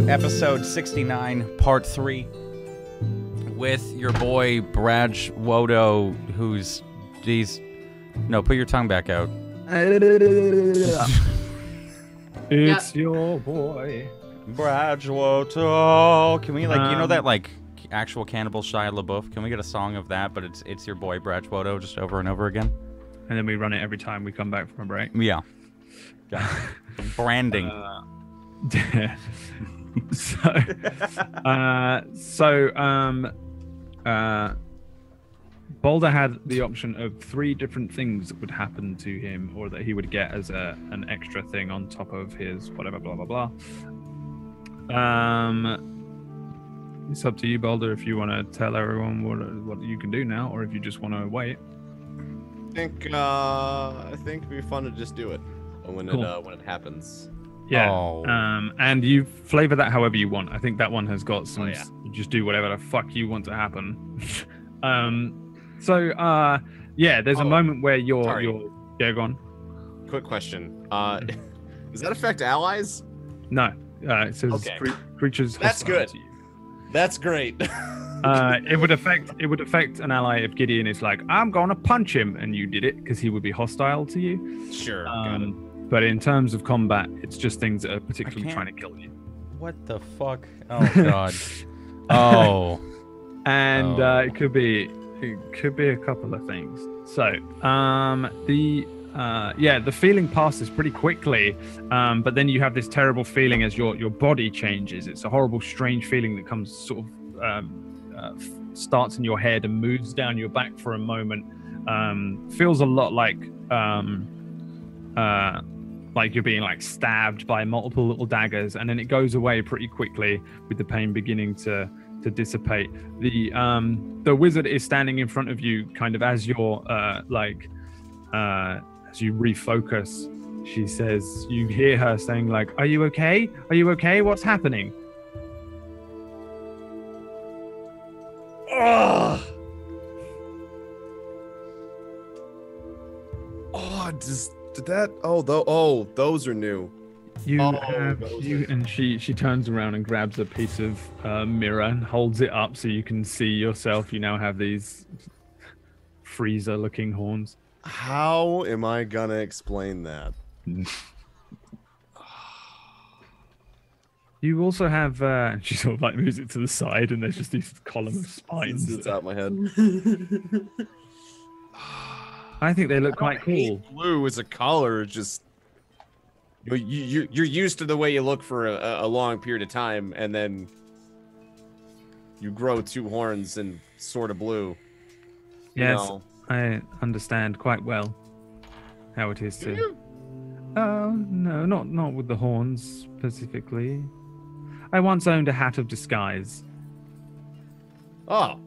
episode 69, part 3, with your boy Braj Wodo, who's these. No, put your tongue back out. It's your boy Braj Wodo. Can we you know that actual Cannibal Shia LaBeouf? Can we get a song of that? But it's your boy Braj Wodo just over and over again. And then we run it every time we come back from a break. Yeah. Branding. Boulder had the option of 3 different things that would happen to him, or that he would get as an extra thing on top of his whatever, blah blah blah. It's up to you, Boulder, if you want to tell everyone what you can do now, or if you just want to wait. I think it'd be fun to just do it when it happens. Yeah. Oh. And you flavor that however you want. I think that one has got some. You just do whatever the fuck you want to happen. There's a moment where you're yeah, go on. Quick question. Does that affect allies? No. It says creatures. That's good. To you. That's great. It would affect an ally if Gideon is like, I'm gonna punch him, and you did it, because he would be hostile to you. Sure. Got it. But in terms of combat, it's just things that are particularly trying to kill you. What the fuck? Oh god. Oh. And it could be a couple of things. So the feeling passes pretty quickly, but then you have this terrible feeling as your body changes. It's a horrible, strange feeling that comes sort of starts in your head and moves down your back for a moment. Feels a lot like you're being stabbed by multiple little daggers, and then it goes away pretty quickly with the pain beginning to dissipate. The wizard is standing in front of you, kind of as you're as you refocus. She says, you hear her saying are you okay? Are you okay? What's happening? Oh, did that? Those are new. And she turns around and grabs a piece of mirror and holds it up so you can see yourself. You now have these freezer-looking horns. How am I gonna explain that? You also have, she sort of moves it to the side, and there's just these column of spines. It's out my head. I think they look quite cool. Blue as a color, just you're used to the way you look for a long period of time, and then you grow 2 horns and sort of blue. Yes, I understand quite well how it is to. Oh no, not with the horns specifically. I once owned a hat of disguise. Oh,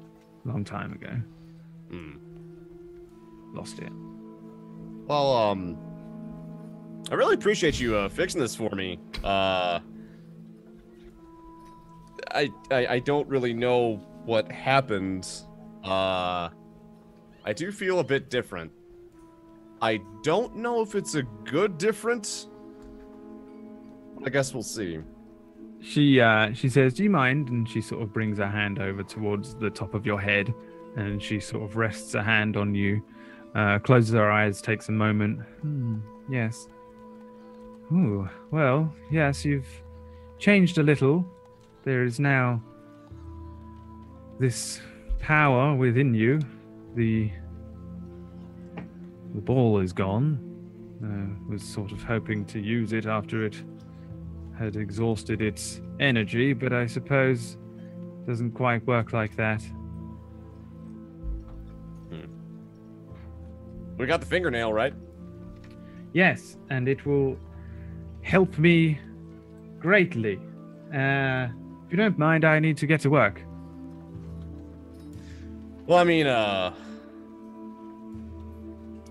long time ago. Lost it. Well, I really appreciate you fixing this for me. I don't really know what happened. I do feel a bit different. I don't know if it's a good different. I guess we'll see. She says, do you mind? And she sort of brings her hand over towards the top of your head, and she sort of rests a hand on you. Closes her eyes, takes a moment. Yes. Ooh, well, yes, you've changed a little. There is now this power within you. The ball is gone. Was sort of hoping to use it after it had exhausted its energy, but I suppose it doesn't quite work like that. We got the fingernail, right? Yes, and it will help me greatly. If you don't mind, I need to get to work. Well, I mean, I'm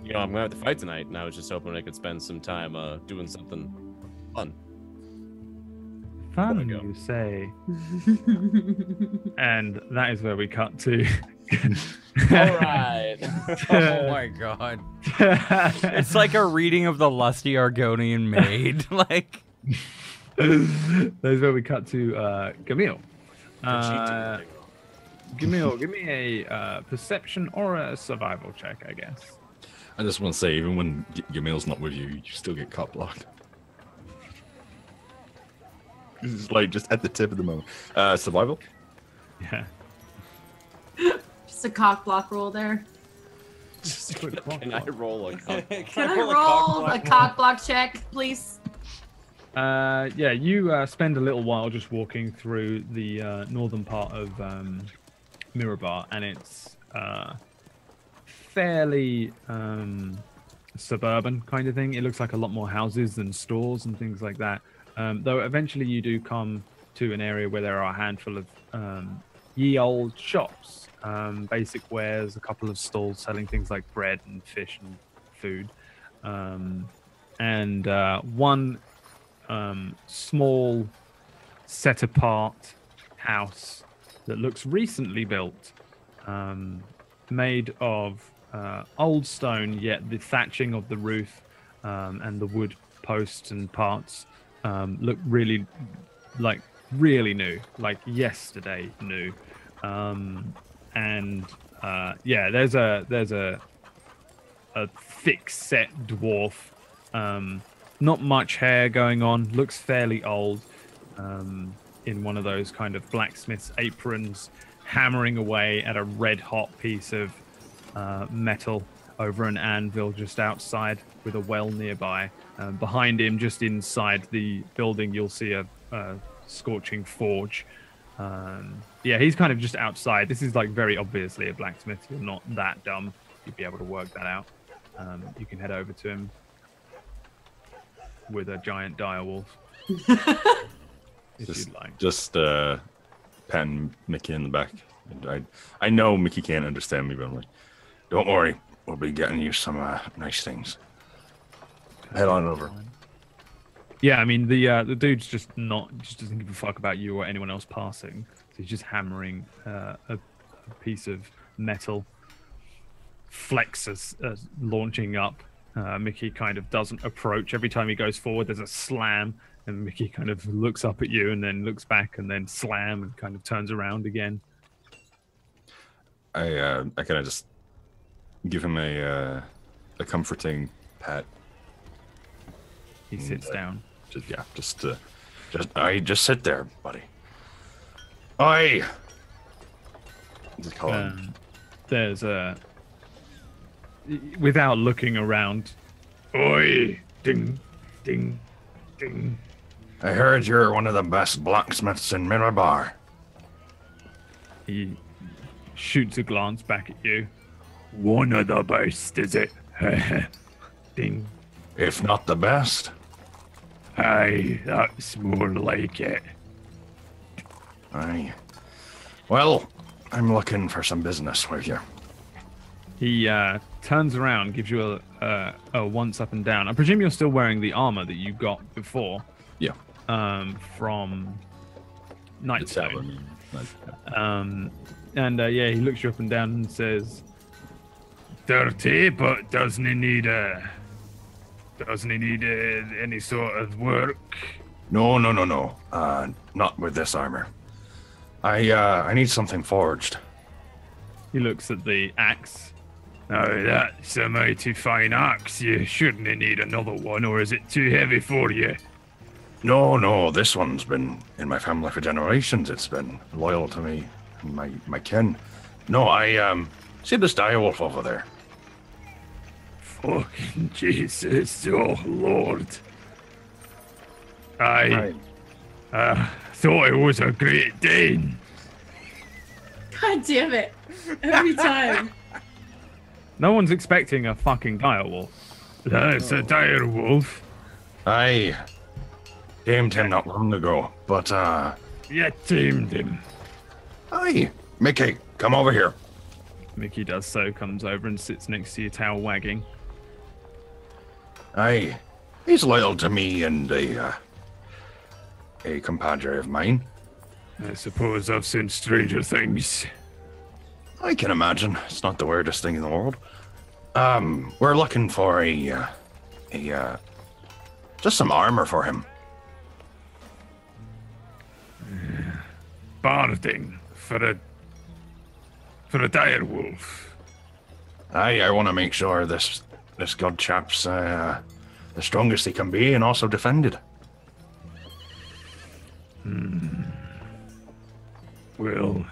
gonna have to fight tonight, and I was just hoping I could spend some time doing something fun. Fun, you say? And that is where we cut to. All right. Oh my god. It's like a reading of the Lusty Argonian Maid. That's where we cut to Gamil. Vegeta. Gamil, give me a perception or a survival check, I guess. I just want to say, even when Gamil's not with you, you still get cop blocked. It's like just at the tip of the moment. Survival? Yeah. Just a cock block roll there. Can I roll a cock? Can I roll a cock block check, please? Yeah, you spend a little while just walking through the northern part of Mirabar, and it's fairly suburban kind of thing. It looks like a lot more houses than stores and things like that. Though eventually you do come to an area where there are a handful of ye old shops, basic wares, a couple of stalls selling things like bread and fish and food, and one small set apart house that looks recently built, made of old stone, yet the thatching of the roof and the wood posts and parts look really new, like yesterday new. Yeah, there's a thick set dwarf, not much hair going on, looks fairly old, in one of those kind of blacksmith's aprons, hammering away at a red hot piece of metal over an anvil just outside with a well nearby. Behind him, just inside the building, you'll see a scorching forge. Yeah, he's kind of just outside. This is like very obviously a blacksmith. You're not that dumb. You'd be able to work that out. You can head over to him with a giant direwolf. If you'd like. Just patting Mickey in the back. I know Mickey can't understand me, but I'm like, don't worry, we'll be getting you some nice things. Head on over. Yeah, I mean the dude's just doesn't give a fuck about you or anyone else passing. So he's just hammering a piece of metal. Flexes launching up. Mickey kind of doesn't approach. Every time he goes forward, there's a slam, and Mickey kind of looks up at you and then looks back and then slam and kind of turns around again. I kind of just give him a comforting pat. He sits down. Just sit there, buddy. Oi! Just call him. There's a, without looking around, oi, ding, ding, ding. I heard you're one of the best blacksmiths in Mirabar. He shoots a glance back at you. One of the best, is it? Ding. If not the best. Aye, that's more like it. Aye. Well, I'm looking for some business with you. He turns around, gives you a once up and down. I presume you're still wearing the armor that you got before. Yeah. From Nightstone. Nice. Yeah, he looks you up and down and says, "Dirty, but doesn't he need any sort of work?" No. Not with this armor. I need something forged. He looks at the axe. Oh, that's a mighty fine axe. You shouldn't need another one, or is it too heavy for you? No, this one's been in my family for generations. It's been loyal to me and my kin. No, I see this direwolf over there. Fucking Jesus, oh Lord. I thought it was a Great Dane. God damn it. Every time. No one's expecting a fucking direwolf. That's a direwolf. I tamed him not long ago, but You tamed him. Aye, Mickey, come over here. Mickey does so, comes over and sits next to you, tail wagging. Aye, he's loyal to me and a compadre of mine. I suppose I've seen stranger things. I can imagine. It's not the weirdest thing in the world. We're looking for just some armor for him. barding for a dire wolf. Aye, I want to make sure this god chap's the strongest he can be and also defended. Well,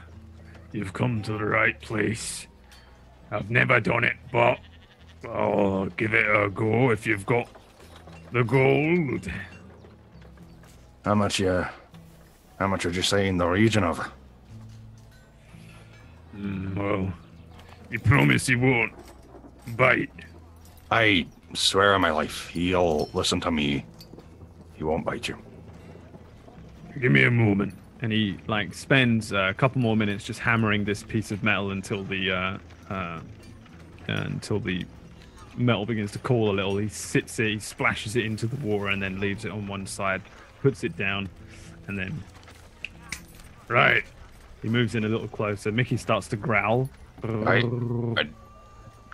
you've come to the right place. I've never done it, but I'll give it a go if you've got the gold. How much would you say in the region of? Well, you promise you won't bite. I swear on my life, he'll listen to me. He won't bite you. Give me a moment. And he spends a couple more minutes just hammering this piece of metal until the metal begins to cool a little. He sits it, he splashes it into the water, and then leaves it on one side, puts it down, and then right. He moves in a little closer. Mickey starts to growl. I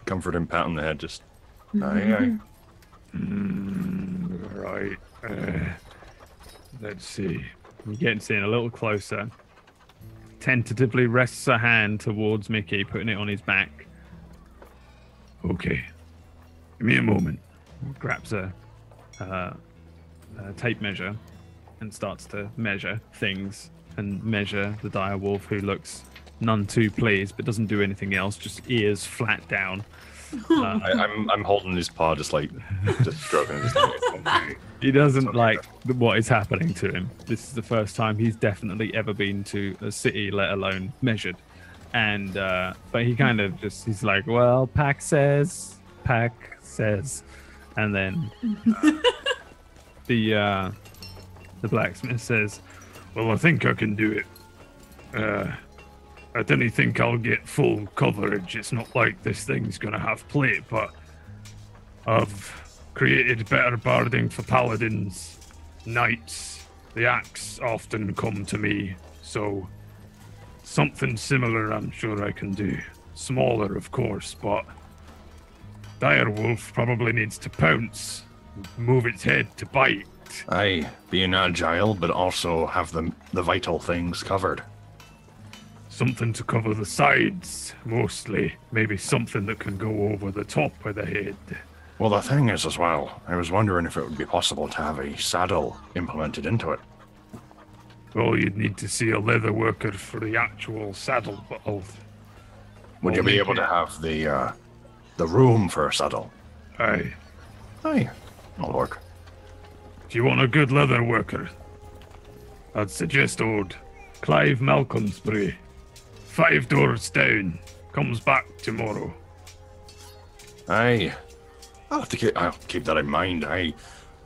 comfort him, pat on the head, just aye. Right. Let's see. He gets in a little closer. Tentatively rests a hand towards Mickey, putting it on his back. Okay. Give me a moment. Grabs a tape measure and starts to measure things and measure the dire wolf, who looks none too pleased but doesn't do anything else, just ears flat down. I'm holding his paw, just stroking his leg. He doesn't like what is happening to him. This is the first time he's definitely ever been to a city, let alone measured. And but he kind of he's like, well, Pack says, and then the blacksmith says, well, I think I can do it. I didn't think I'll get full coverage. It's not like this thing's gonna have plate, but I've created better barding for paladins, knights. The axe often come to me, so something similar I'm sure I can do. Smaller, of course, but direwolf probably needs to pounce, move its head to bite. Aye, being agile, but also have the vital things covered. Something to cover the sides, mostly. Maybe something that can go over the top of the head. Well, the thing is as well, I was wondering if it would be possible to have a saddle implemented into it. Well, you'd need to see a leather worker for the actual saddle, but Would you be able to have the room for a saddle? Aye. Aye, that'll work. If you want a good leather worker, I'd suggest old Clive Malcolmsbury. 5 doors down. Comes back tomorrow. Aye. I'll keep that in mind.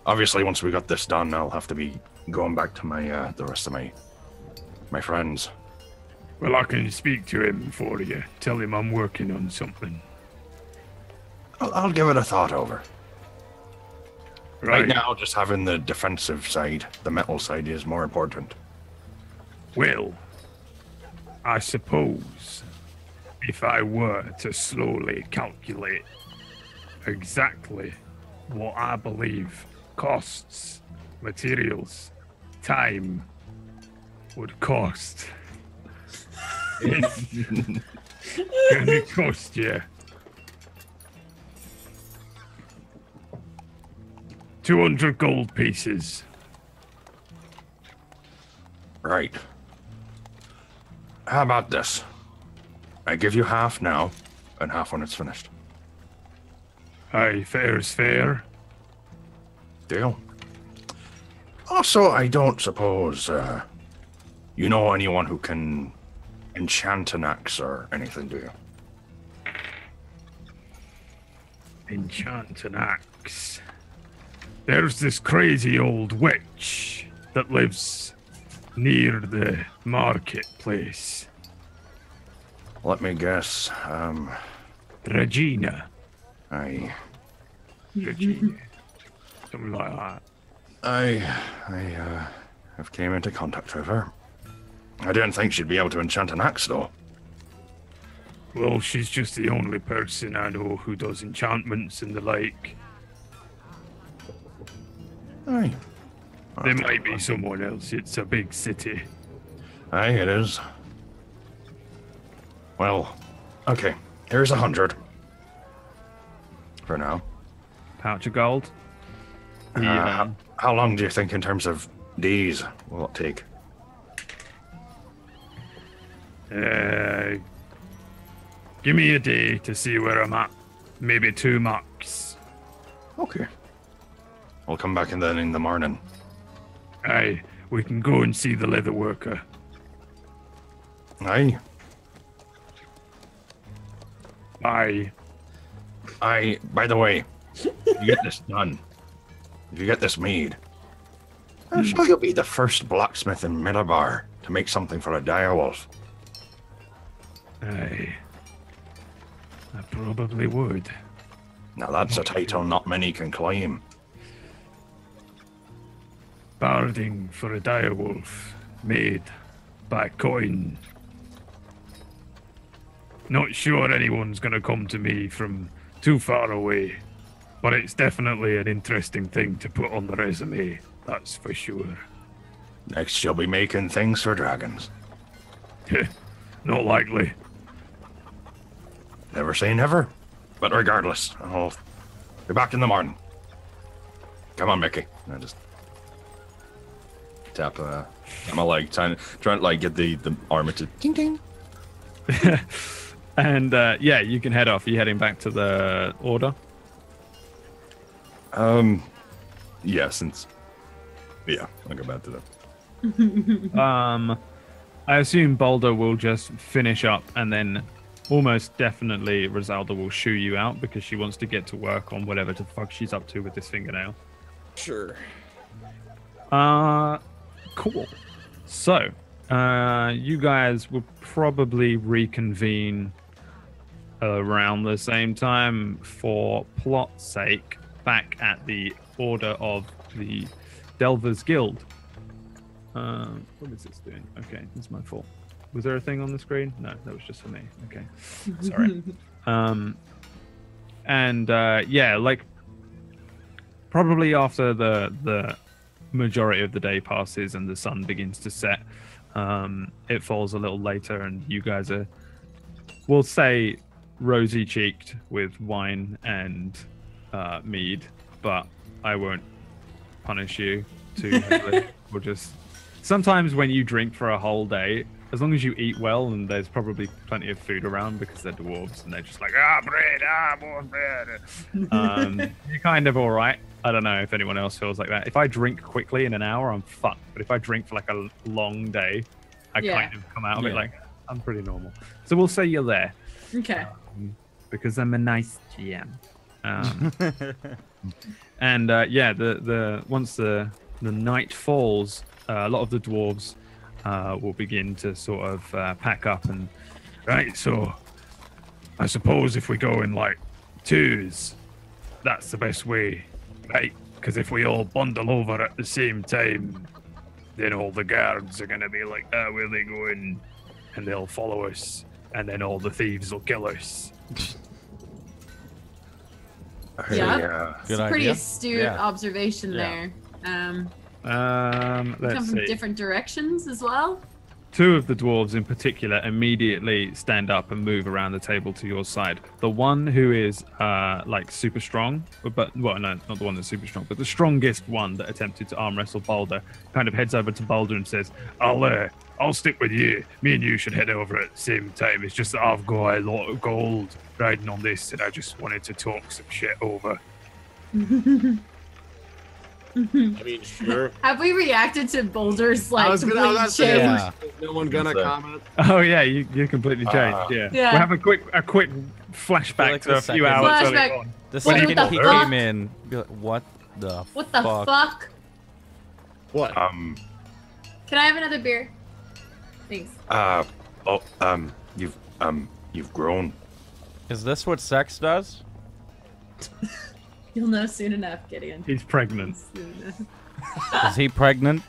Obviously, once we got this done, I'll have to be going back to my the rest of my friends. Well, I can speak to him for you. Tell him I'm working on something. I'll give it a thought over. Right now, just having the defensive side, the metal side, is more important. Well, I suppose if I were to slowly calculate exactly what I believe costs, materials, time would cost, it's gonna cost you 200 gold pieces. Right. How about this? I give you half now, and half when it's finished. Aye, fair's fair. Deal. Also, I don't suppose you know anyone who can enchant an axe or anything, do you? Enchant an axe. There's this crazy old witch that lives near the marketplace. Let me guess. Regina. Regina. Something like that. I have came into contact with her. I didn't think she'd be able to enchant an axe, though. Well, she's just the only person I know who does enchantments and the like. Aye. There might be someone else. It's a big city. Aye, it is. Well, okay. Here's 100. For now. Pouch of gold. How long do you think, in terms of days, will it take? Give me a day to see where I'm at. Maybe 2 max. Okay. I'll come back in then in the morning. Aye, we can go and see the leather worker. Aye. Aye. By the way, if you get this done, if you get this made, I'm sure you'll be the first blacksmith in Middlebar to make something for a direwolf. Aye. I probably would. Now that's a title not many can claim. Barding for a direwolf made by coin. Not sure anyone's gonna come to me from too far away, but it's definitely an interesting thing to put on the resume, that's for sure. Next you'll be making things for dragons. Not likely. Never say never. But regardless, I'll be back in the morning. Come on, Mickey. I just tap my leg, trying to like get the armor to ding ding. And yeah, you can head off. Are you heading back to the order? Yeah, I'll go back to them. I assume Boulder will just finish up, and then almost definitely Rosalda will shoo you out because she wants to get to work on whatever the fuck she's up to with this fingernail. Sure. Cool. So, you guys will probably reconvene around the same time for plot's sake back at the Order of the Delvers Guild. What is this doing? Okay, it's my fault. Was there a thing on the screen? No, that was just for me. Okay, sorry. Yeah, like probably after the majority of the day passes and the sun begins to set, it falls a little later, and you guys are, we'll say, rosy cheeked with wine and mead, but I won't punish you too heavily. We'll just, sometimes when you drink for a whole day, as long as you eat well, and there's probably plenty of food around because they're dwarves and they're just like, bread, more bread. You're kind of all right. I don't know if anyone else feels like that. If I drink quickly in an hour, I'm fucked. But if I drink for like a long day, I kind of come out of it like, I'm pretty normal. So we'll say you're there. Okay. Because I'm a nice GM. And yeah, the once the night falls, a lot of the dwarves will begin to sort of pack up and right. So I suppose if we go in like twos, that's the best way, right? Because if we all bundle over at the same time, then all the guards are gonna be like, where are they going? And they'll follow us, and then all the thieves will kill us. Yeah. Good It's a pretty idea. astute observation there. Let's Come from see. different directions as well. Two of the dwarves in particular immediately stand up and move around the table to your side. The one who is like super strong, but well, no, not the one that's super strong, but the strongest one that attempted to arm wrestle Boulder kind of heads over to Boulder and says, I'll stick with you. Me and you should head over at the same time. It's just that I've got a lot of gold riding on this, and I just wanted to talk some shit over. I mean, sure. Have we reacted to Boulder's I like was complete gonna say, change? Yeah. no one gonna comment. Oh yeah, you completely changed. Yeah. Yeah. We'll have a quick flashback like to the a few second- hours early Flashback. on. The What second the he fuck? came in, be like, what the What the fuck? fuck? What? Can I have another beer? Thanks. You've grown. Is this what sex does? You'll know soon enough, Gideon. He's pregnant. Soon enough. Is he pregnant?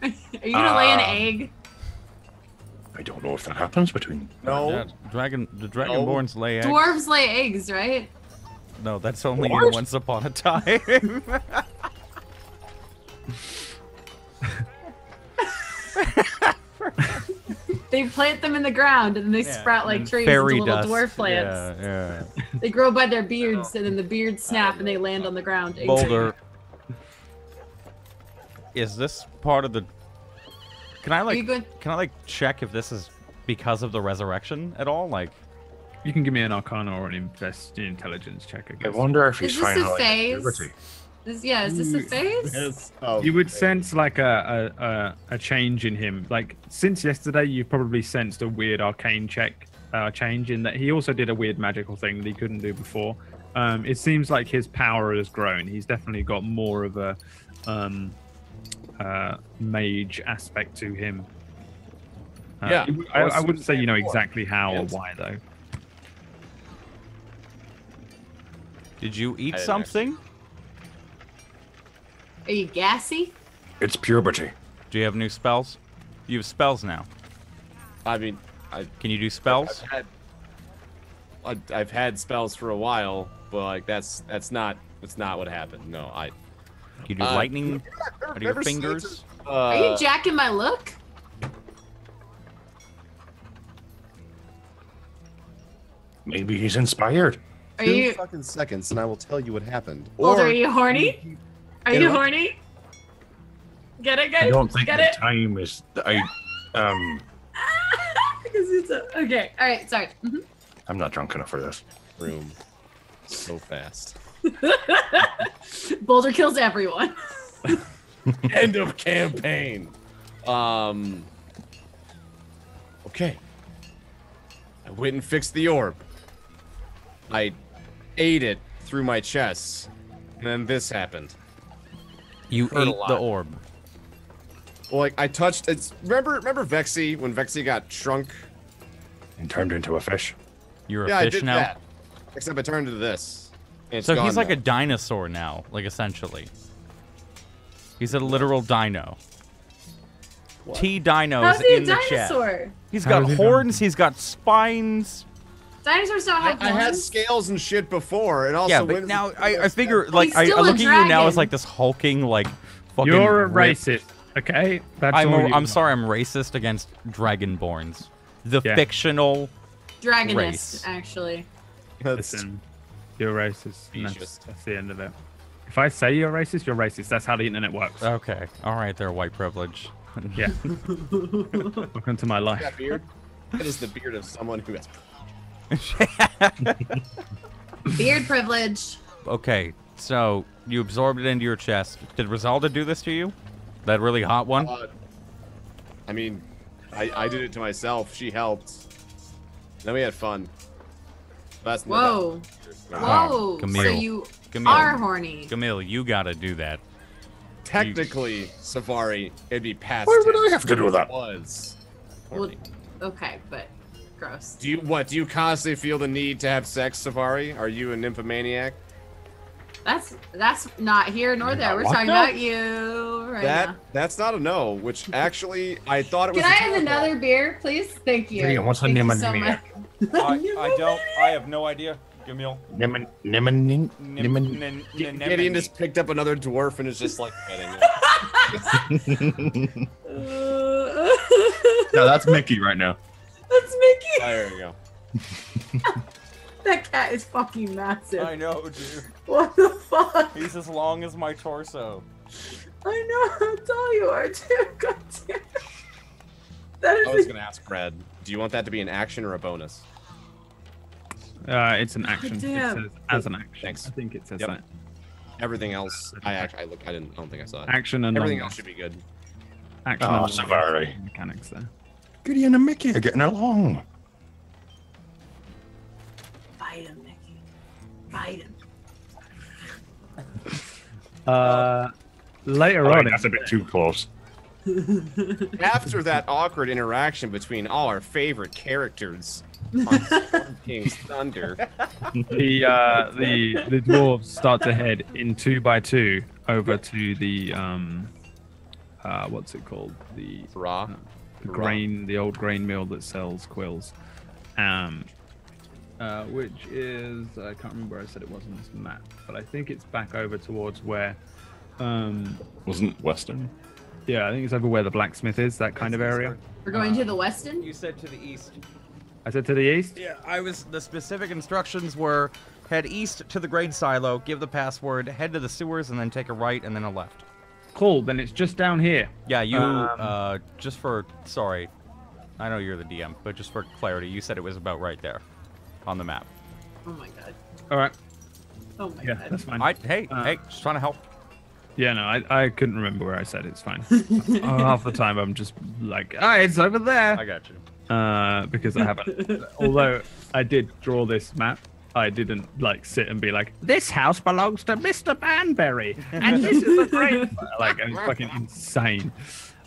Are you gonna lay an egg? I don't know if that happens between. No. Yeah, the Dragonborns lay eggs. Dwarves lay eggs, right? No, that's only in What? Once Upon a Time. They plant them in the ground and then they sprout like trees into Fairy little dust. dwarf plants. Yeah. They grow by their beards and then the beards snap and they land on the ground. Boulder. Is this part of the? Can I Are you good? check if this is because of the resurrection at all? Like, You can give me an Arcana or an intelligence check. I I guess. wonder if he's Is this trying a to like phase? puberty. Is this a phase? Yes. Oh, You would sense like a change in him. Like since yesterday, you've probably sensed a weird arcane change in that he also did a weird magical thing that he couldn't do before. It seems like his power has grown. He's definitely got more of a mage aspect to him. Yeah, I wouldn't say you know exactly how or Yes. why though. did you eat didn't something? Are you gassy? It's puberty. Do you have new spells? You have spells now. I mean, Can you do spells? I've had spells for a while, but like that's not what happened. No, Can you do lightning out of your Remember fingers? Are you jacking my look? Maybe he's inspired. Are 2 you fucking seconds, and I will tell you what happened. Boulder, Or are you horny? Are you Interrupt. horny? Get it, guys? I don't think Get the it? time is. Because it's okay. All right, sorry. Mhm. I'm not drunk enough for this. room so fast. Boulder kills everyone. End of campaign. Okay. I went and fixed the orb. I ate it through my chest, and then this happened. You Hurt a ate lot. the orb. Well, like I touched. It's remember Vexy when Vexy got shrunk. And turned into a fish. You're a Yeah, I fish did now. that. Except I turned into this. And it's So gone he's like now. a dinosaur now, like essentially. He's a literal dino. T Dino's How's he a in the chat. dinosaur? He's How got is he horns. He's got spines. Dinosaurs don't have I had horns. scales and shit before, and also Yeah, but wens- now I figure like I still a look at you now dragon. as like this hulking like fucking. You're a ripped- racist, okay? That's I'm all you I'm are. sorry. I'm racist against dragonborns, the Yeah. fictional. Dragonist, race. actually. That's- Listen, you're racist. and Specious. that's the end of it. If I say you're racist, you're racist. That's how the internet works. Okay, all right, there, white privilege. Yeah. Welcome to my life. that beard. That is the beard of someone who has. Beard privilege. Okay, so you absorbed it into your chest. Did Rosalda do this to you? That really hot one? I mean, I did it to myself. She helped. Then we had fun. That's Whoa. Whoa. Camille. So you Camille. are horny. Camille, you gotta do that. Technically, Safari, it'd be past. Why would tense. I have to do that? It was. Well, okay, but gross. Do you constantly feel the need to have sex, Safari? Are you a nymphomaniac? That's not here nor there. We're what talking now? about you right now. That's not a no. Which actually, I thought it was. Can a I have no. another beer, please? Thank you. Hey, what's a Thank you so pneumonia? much. I don't. I have no idea. Camille. Gideon just picked up another dwarf and is just like petting it. No, that's Mickey right now. That's Mickey. There you go. That cat is fucking massive. I know, dude. What the fuck? He's as long as my torso. I know how tall you are too. God damn. That I was is gonna ask Brad. Do you want that to be an action or a bonus? It's an action. It damn. says as an action. Thanks. I think it says Yep. that. Everything else, I don't think I saw it. Action and Everything non- else should be good. action Oh, and Safari. mechanics there. Gideon and Mickey are getting along. Fight him, Mickey. Fight him. Later Oh, on, that's a bit too close. After that awkward interaction between all our favorite characters on Storm King's Thunder, the dwarves start to head in 2 by 2 over to the what's it called, the Ra, grain, the old grain mill that sells quills, which is, I can't remember where I said it was on this map, but I think it's back over towards where Wasn't Western? Yeah, I think it's over where the blacksmith is, that kind of area. We're going to the western? You said to the east. I said to the east? Yeah, the specific instructions were head east to the grain silo, give the password, head to the sewers, and then take a right and then a left. Cool, then it's just down here. Yeah, you, sorry, I know you're the DM, but just for clarity, you said it was about right there on the map. Oh my god. All right. Oh my Yeah, god. that's fine. Hey, just trying to help. Yeah, no, I couldn't remember where I said it's fine. Half the time I'm just like, it's over there. I got you. Because I haven't. Although I did draw this map, I didn't like sit and be like, this house belongs to Mr. Banbury, and this is a great. Like, it's fucking insane.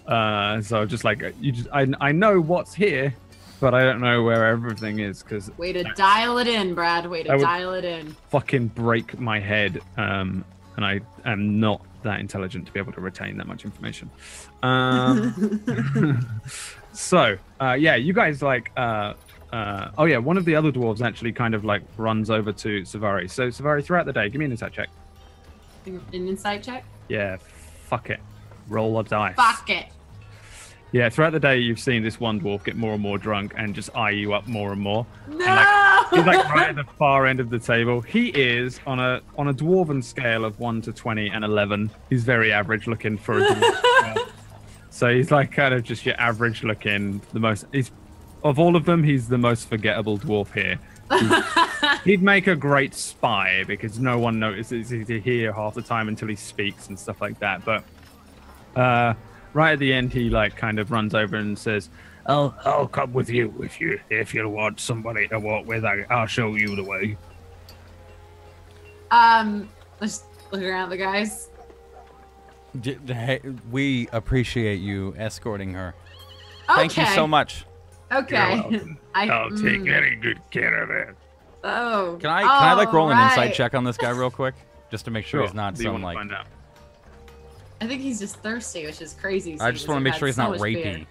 So just like, I know what's here, but I don't know where everything is because. Way to dial it in, Brad. Way to dial it in. Fucking break my head. And I am not that intelligent to be able to retain that much information. So, yeah, you guys like, oh yeah, one of the other dwarves actually kind of like runs over to Savari. So Savari, throughout the day, give me an insight check. An insight check? Yeah, fuck it. Roll a dice. Fuck it. Yeah, throughout the day, you've seen this one dwarf get more and more drunk and just eye you up more and more. No! And, he's like right at the far end of the table. He is on a dwarven scale of 1 to 20 and 11. He's very average looking for a dwarf. So he's like kind of just your average looking, of all of them, he's the most forgettable dwarf here. He'd make a great spy because no one notices he's here half the time until he speaks and stuff like that. But right at the end, he like kind of runs over and says, I'll come with you if you want somebody to walk with. I'll show you the way. Let's look around the guys. We appreciate you escorting her. Okay. Thank you so much. Okay. I'll take very good care of it. Oh. Can I like roll an right. insight check on this guy real quick, just to make sure he's not Do you some want to like. find out? I think he's just thirsty, which is crazy. I just want to make sure he's not rapey.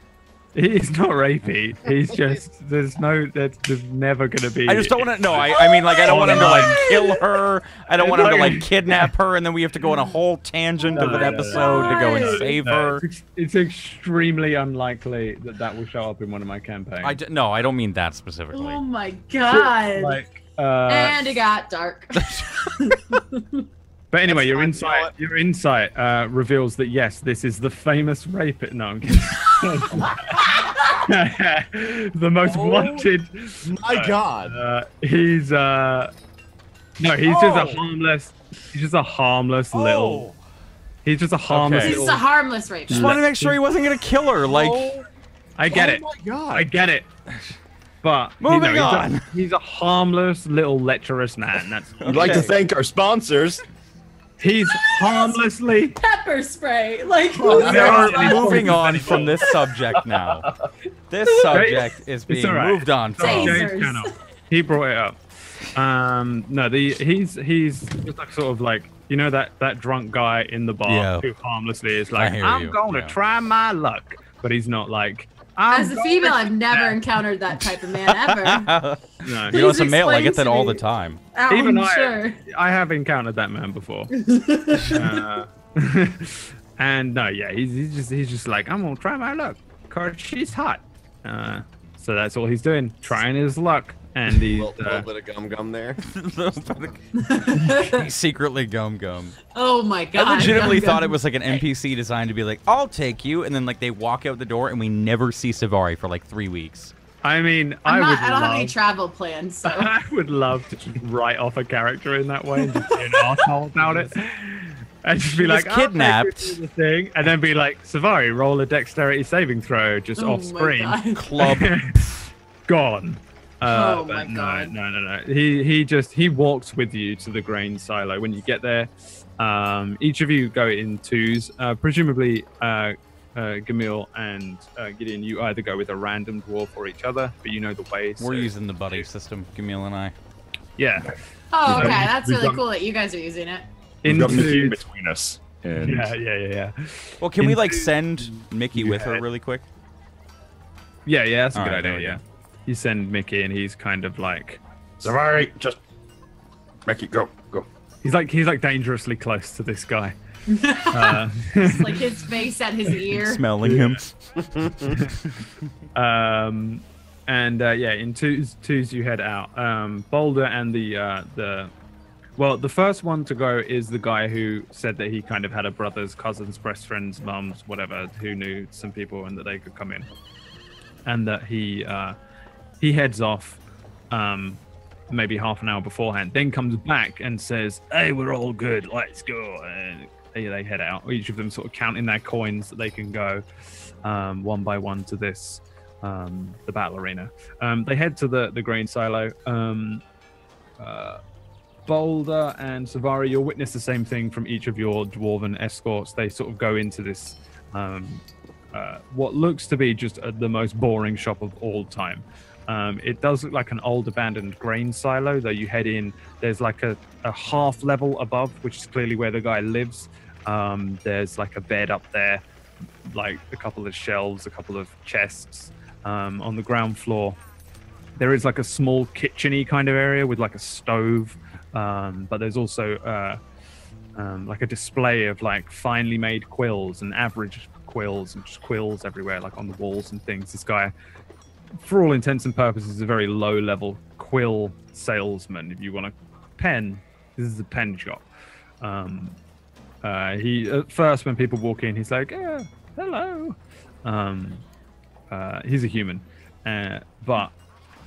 He's not rapey. He's just there's never gonna be. I just don't want to. No, I mean like I don't want him to like kill her. I don't want him to like kidnap her, and then we have to go on a whole tangent of an episode to go and save her. It's extremely unlikely that will show up in one of my campaigns. No, I don't mean that specifically. Oh my god. Like, and it got dark. But anyway, your insight reveals that yes, this is the famous rapist. No, I'm kidding. The most wanted. My God. He's just a harmless. He's just a harmless little. He's just a harmless. Okay. This is a harmless rapist. Just wanted to make sure he wasn't gonna kill her. Like, I get it. My God. I get it. But Moving on. He's a harmless little lecherous man. That's I'd like to thank our sponsors. he's harmlessly. Pepper spray. Like, we are Sorry. moving on from this subject now. This subject is being all right. moved on from. Tasers. James Cannon. He brought it up. No, he's just like sort of like that drunk guy in the bar Yeah. who harmlessly is like, hear I'm you, going to yeah. try my luck, but he's not like. as a female, I've never encountered that type of man ever. No. You know, as a male, I explain get that to all me. the time. Oh, Even I'm sure. I have encountered that man before. And no, yeah, he's just like, I'm gonna try my luck, cause she's hot. So that's all he's doing, trying his luck, and A he's little bit of gum there. He's secretly gum. Oh my god. I legitimately Gum thought Gum. it was like an NPC designed to be like, I'll take you, and then like they walk out the door and we never see Savari for like 3 weeks. I mean, I don't would have any love- travel plans, so. I would love to just write off a character in that way and just be an asshole about it. And just be He was like, "I'll take you kidnapped." through the thing, and then be like, Savari, roll a dexterity saving throw just Oh off my screen. God. Club. Gone. Oh But my God. No. He walks with you to the grain silo. When you get there, each of you go in twos. Presumably, Gamil and Gideon, you either go with a random dwarf or each other, but you know the way. We're so- using the buddy system, Camille and I. Yeah. Oh, okay. We've That's really done- cool that you guys are using it. We've got Mickey in Into between us. And yeah. Well, can we like Into- send Mickey with her Yeah. really quick? Yeah, that's a All good right, there idea. we Yeah, go. you send Mickey, and he's kind of like Savari, just Mickey, go. he's like dangerously close to this guy. Just like his face at his ear. Smelling him. In twos you head out. Boulder and the first one to go is the guy who said that he kind of had a brother's, cousin's, best friend's, mum's, whatever, who knew some people and that they could come in, and that he heads off maybe half an hour beforehand, then comes back and says, "Hey, we're all good, let's go." And they head out, each of them sort of counting their coins that they can go one by one to this the battle arena. They head to the grain silo. Boulder and Savari, you'll witness the same thing from each of your dwarven escorts. They sort of go into this what looks to be just the most boring shop of all time. It does look like an old abandoned grain silo, though you head in, there's like a half level above, which is clearly where the guy lives. There's like a bed up there, like a couple of shelves, a couple of chests. On the ground floor, there is like a small kitchen-y kind of area with like a stove, but there's also like a display of like finely made quills and average quills and just quills everywhere, like on the walls and things. This guy, for all intents and purposes, is a very low-level quill salesman. If you want a pen, this is a pen shop. He at first, when people walk in, he's like, "Hello." He's a human, but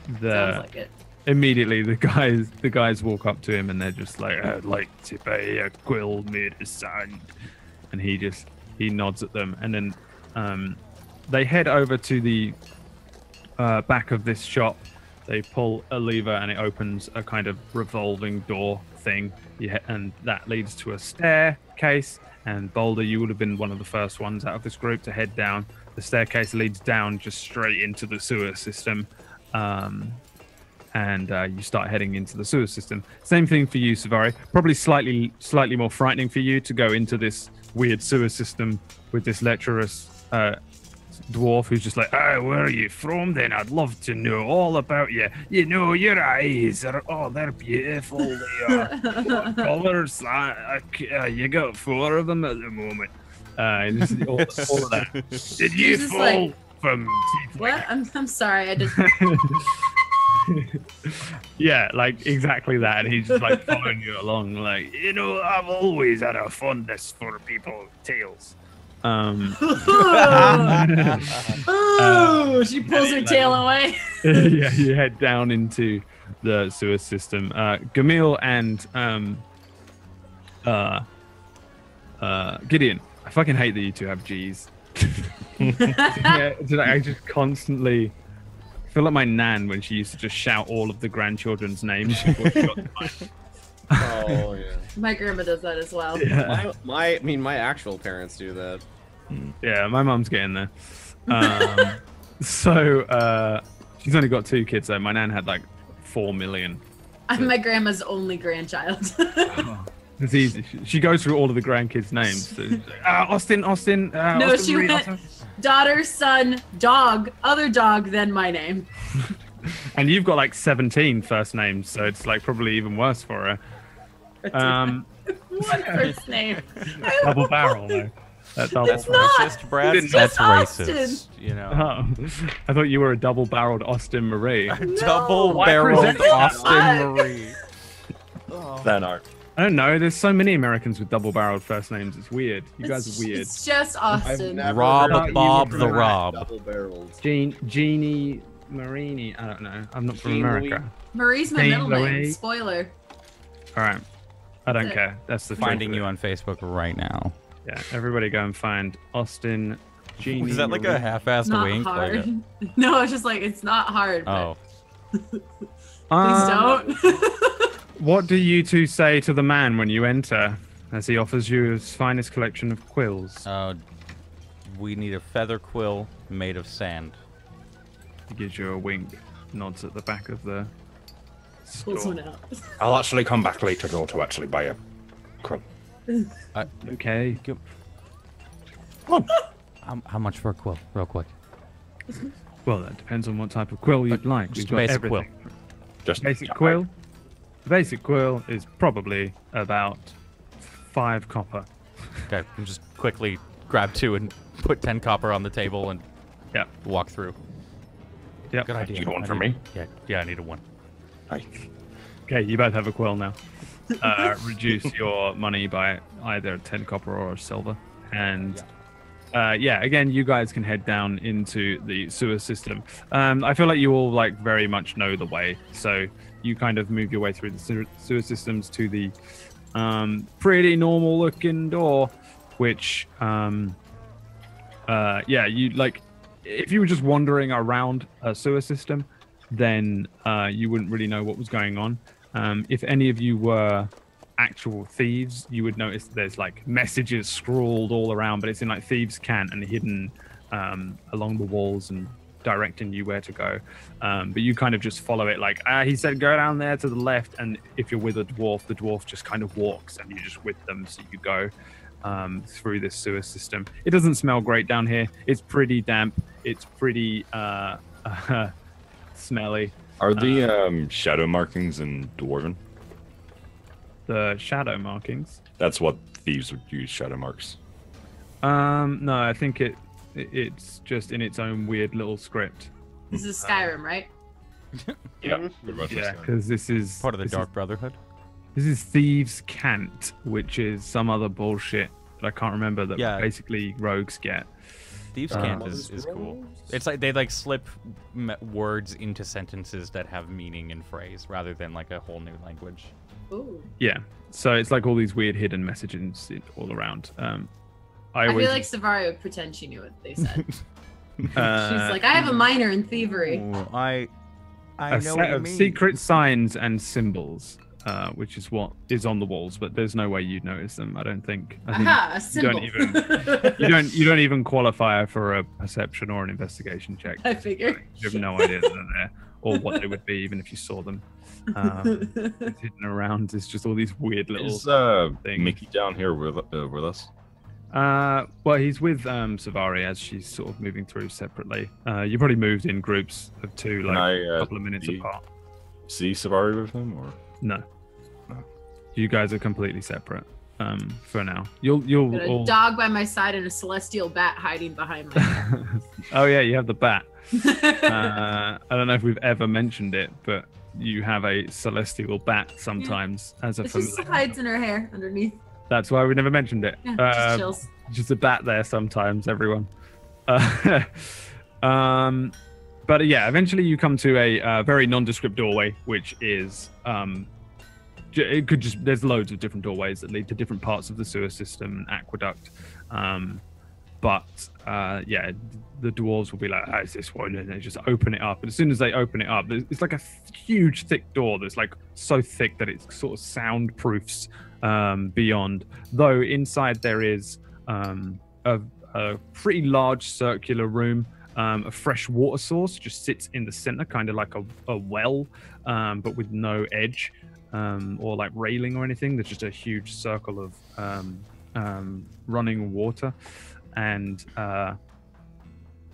Sounds like it. immediately the guys walk up to him and they're just like, "I'd like to buy a quill made of sand," and he nods at them, and then they head over to the back of this shop. They pull a lever and it opens a kind of revolving door thing, and that leads to a staircase. And Boulder, you would have been one of the first ones out of this group to head down. The staircase leads down just straight into the sewer system, and you start heading into the sewer system. Same thing for you, Savari. Probably slightly more frightening for you to go into this weird sewer system with this lecherous dwarf who's just like, "Oh, where are you from then? I'd love to know all about you. You know, your eyes are, they're beautiful. They are. What colors? You got 4 of them at the moment." And this is all of that. Did you He's fall like, from... What? I'm sorry. I just. Yeah, like exactly that. And he's just like following you along, like, "You know, I've always had a fondness for people's tails." Oh, she pulls her tail away. Yeah, you head down into the sewer system. Gamil and Gideon. I fucking hate that you two have G's. Yeah, I just constantly feel like my nan when she used to just shout all of the grandchildren's names before she got to mine. Oh yeah. My grandma does that as well. Yeah. My actual parents do that. Yeah, my mum's getting there. So she's only got 2 kids though. My nan had like 4 million. I'm my grandma's only grandchild. It's easy. She goes through all of the grandkids' names. So, Austin. No, Austin she Marie, went Austin. daughter, son, dog, other dog, then my name. And you've got like 17 first names, so it's like probably even worse for her. One first name. Double barrel though. That's That's not. racist, Brad. It's That's Austin. racist. You know. Oh, I thought you were a double-barreled Austin Marie. Double-barreled present that Austin Marie. Fan art. I don't know. There's so many Americans with double-barreled first names. It's weird. You guys are weird. It's just Austin. Rob heard of Bob you the were Rob. Double-barreled. Jeannie Marini. I don't know. I'm not from Jean America. Marie's my Jane middle name. Louise. Spoiler. All right. I don't That's it. care. That's the Finding truth you of on Facebook right now. it. Yeah. Everybody go and find Austin. Jeannie. Is that like a Marie. half-assed Not wink? hard. Like No, it's just like it's not hard. oh. Please don't. What do you two say to the man when you enter, as he offers you his finest collection of quills? We need a feather quill made of sand. He gives you a wink, nods at the back of the Pulls store. one out. I'll actually come back later though to actually buy a quill. Okay. How much for a quill? Real quick. Well, that depends on what type of quill you'd like. Just We've a got basic quill. everything. Just Basic quill? The basic quill is probably about 5 copper. Okay, and just quickly grab 2 and put 10 copper on the table and walk through. Yep. Good idea. You got one I for need- me? Yeah, I need a 1. Hi. Okay, you both have a quill now. Reduce your money by either 10 copper or silver. And again, you guys can head down into the sewer system. I feel like you all like very much know the way. So you kind of move your way through the sewer systems to the pretty normal looking door, which you like if you were just wandering around a sewer system, then you wouldn't really know what was going on. If any of you were actual thieves, you would notice there's like messages scrawled all around, but it's in like thieves' cant and hidden along the walls and directing you where to go. But you kind of just follow it like, he said go down there to the left, and if you're with a dwarf, the dwarf just kind of walks and you're just with them, so you go through this sewer system. It doesn't smell great down here. It's pretty damp. It's pretty smelly. Are the shadow markings in Dwarven? The shadow markings. That's what thieves would use, shadow marks. No, I think it's just in its own weird little script. This is Skyrim, right? Yeah, pretty much. Yeah, because this is Part of the Dark Brotherhood. This is Thieves' Cant, which is some other bullshit that I can't remember that basically rogues get. Thieves' Cant is cool. It's like they like slip words into sentences that have meaning and phrase rather than like a whole new language. Ooh. Yeah, so it's like all these weird hidden messages all around. I feel like Savari would pretend she knew what they said. She's like, I have a minor in thievery. Ooh, I a know set what you of mean. secret signs and symbols, which is what is on the walls, but there's no way you'd notice them. I don't think. I think Aha, a symbol. you don't even qualify for a perception or an investigation check. I figure. You have no idea that they're there or what they would be, even if you saw them. It's hidden around. It's just all these weird little Is things. Mickey down here with us? Well, he's with Savari as she's sort of moving through separately. You probably moved in groups of 2, like a couple of minutes apart. See Savari with him, or No. No. You guys are completely separate for now. You'll Got a all... dog by my side and a celestial bat hiding behind my Oh yeah, you have the bat. I don't know if we've ever mentioned it, but you have a celestial bat sometimes as a It just familiar. hides in her hair underneath. That's why we never mentioned it. Yeah, just chills. Just a bat there sometimes, everyone. But yeah, eventually you come to a very nondescript doorway, which is it could just there's loads of different doorways that lead to different parts of the sewer system and aqueduct. Yeah, the dwarves will be like, oh, it's this one, and they just open it up. And as soon as they open it up, it's like a huge, thick door that's like so thick that it sort of soundproofs beyond. Though inside there is a pretty large circular room. A fresh water source just sits in the center, kind of like a well, but with no edge or like railing or anything. There's just a huge circle of running water. And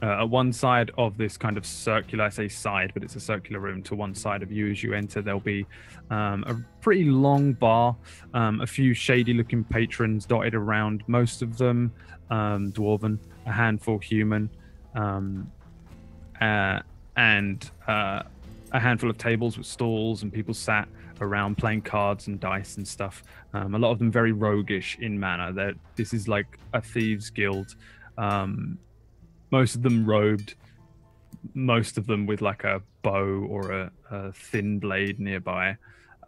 at one side of this kind of circular, I say side, but it's a circular room. To one side of you as you enter, there'll be a pretty long bar, a few shady-looking patrons dotted around, most of them dwarven, a handful human, and a handful of tables with stalls and people sat around playing cards and dice and stuff. A lot of them very roguish in manner. This is like a thieves' guild. Most of them robed, most of them with like a bow or a thin blade nearby.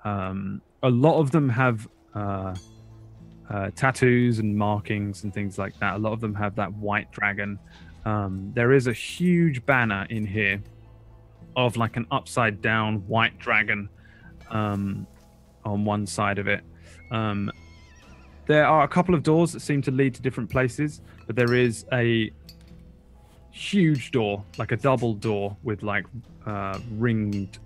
A lot of them have tattoos and markings and things like that. A lot of them have that white dragon. There is a huge banner in here of like an upside down white dragon on one side of it. There are a couple of doors that seem to lead to different places, but there is a huge door, like a double door with like ringed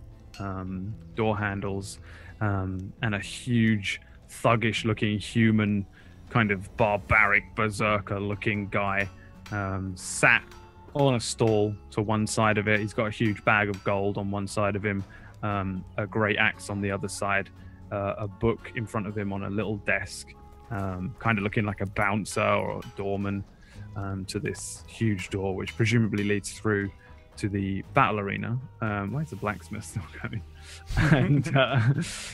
door handles, and a huge thuggish looking human, kind of barbaric berserker looking guy sat on a stall to one side of it. He's got a huge bag of gold on one side of him, a great axe on the other side, a book in front of him on a little desk, kind of looking like a bouncer or a doorman, to this huge door, which presumably leads through to the battle arena. Why is the blacksmith still coming? And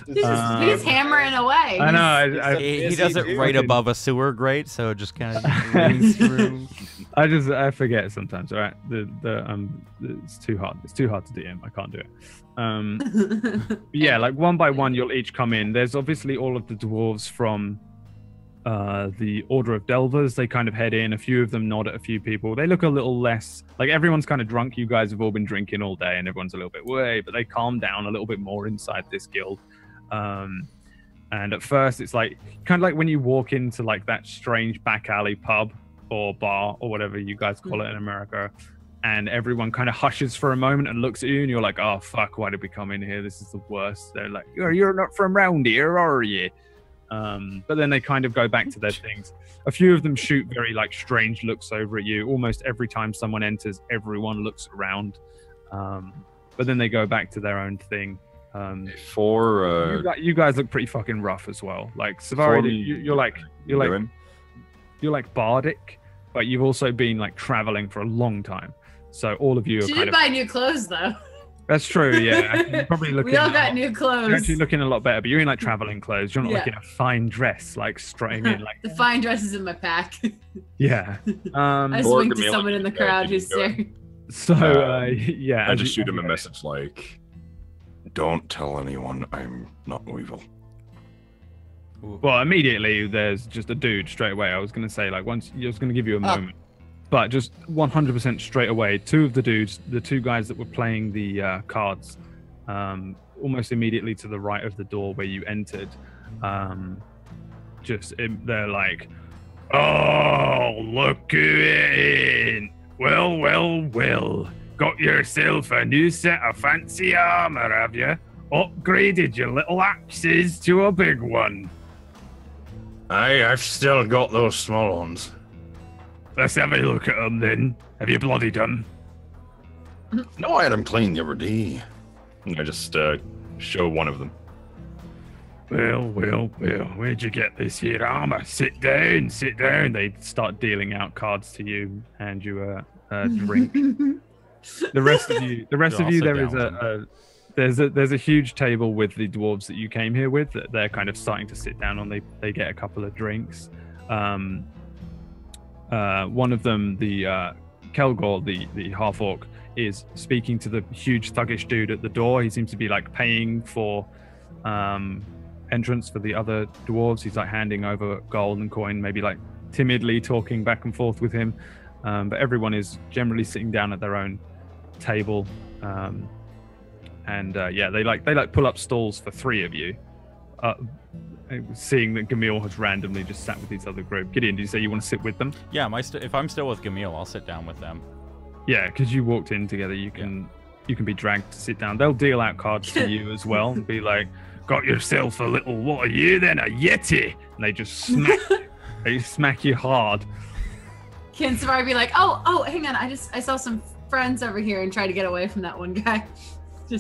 he's hammering away. I know. He does it right above a sewer grate, so it just kind of rings through. I forget sometimes. All right, it's too hard. It's too hard to DM. I can't do it. Yeah, like one by one, you'll each come in. There's obviously all of the dwarves from the Order of Delvers. They kind of head in. A few of them nod at a few people. They look a little less like everyone's kind of drunk. You guys have all been drinking all day and everyone's a little bit way, but they calm down a little bit more inside this guild. And at first it's like kind of like when you walk into like that strange back alley pub or bar or whatever you guys call it in America, and everyone kind of hushes for a moment and looks at you and you're like, oh fuck, why did we come in here? This is the worst. They're like, you're not from round here, are you? But then they kind of go back to their things. A few of them shoot very like strange looks over at you. Almost every time someone enters, everyone looks around. But then they go back to their own thing. You guys look pretty fucking rough as well. Like Savari, you're like bardic, but you've also been like traveling for a long time. So all of you are She did buy new clothes though. That's true, yeah. You're probably looking we all got new clothes. You're actually looking a lot better, but you're in like traveling clothes. You're not like in a fine dress, like strutting in. Like the fine dress is in my pack. Yeah. I swing to someone in the crowd who's staring. So yeah. I just shoot him a message like, "Don't tell anyone I'm not evil." Well, immediately there's just a dude straight away. I was gonna say like once I was gonna give you a moment. But just 100% straight away, two of the dudes, the two guys that were playing the cards, almost immediately to the right of the door where you entered, they're like, "Oh, look in! Well, got yourself a new set of fancy armor, have you? Upgraded your little axes to a big one." Aye, I've still got those small ones. Let's have a look at them then. Have you bloodied them? No, I had them clean the other day. And I just show one of them. Well, where'd you get this here armor? Sit down. They start dealing out cards to you, hand you a drink. The rest of you, there's a huge table with the dwarves that you came here with that they're kind of starting to sit down on. They get a couple of drinks. One of them, the Kelgor, the half-orc, is speaking to the huge thuggish dude at the door. He seems to be like paying for entrance for the other dwarves. He's like handing over gold and coin, maybe like timidly talking back and forth with him. But everyone is generally sitting down at their own table. They pull up stalls for three of you. Seeing that Gamil has randomly just sat with these other group. Gideon, did you say you want to sit with them? Yeah, if I'm still with Gamil, I'll sit down with them. Yeah, because you walked in together. You can be dragged to sit down. They'll deal out cards to you as well and be like, "Got yourself a little, what are you then, a yeti?" And they just smack you. They smack you hard. Can Savari be like, oh, hang on, I saw some friends over here and try to get away from that one guy. I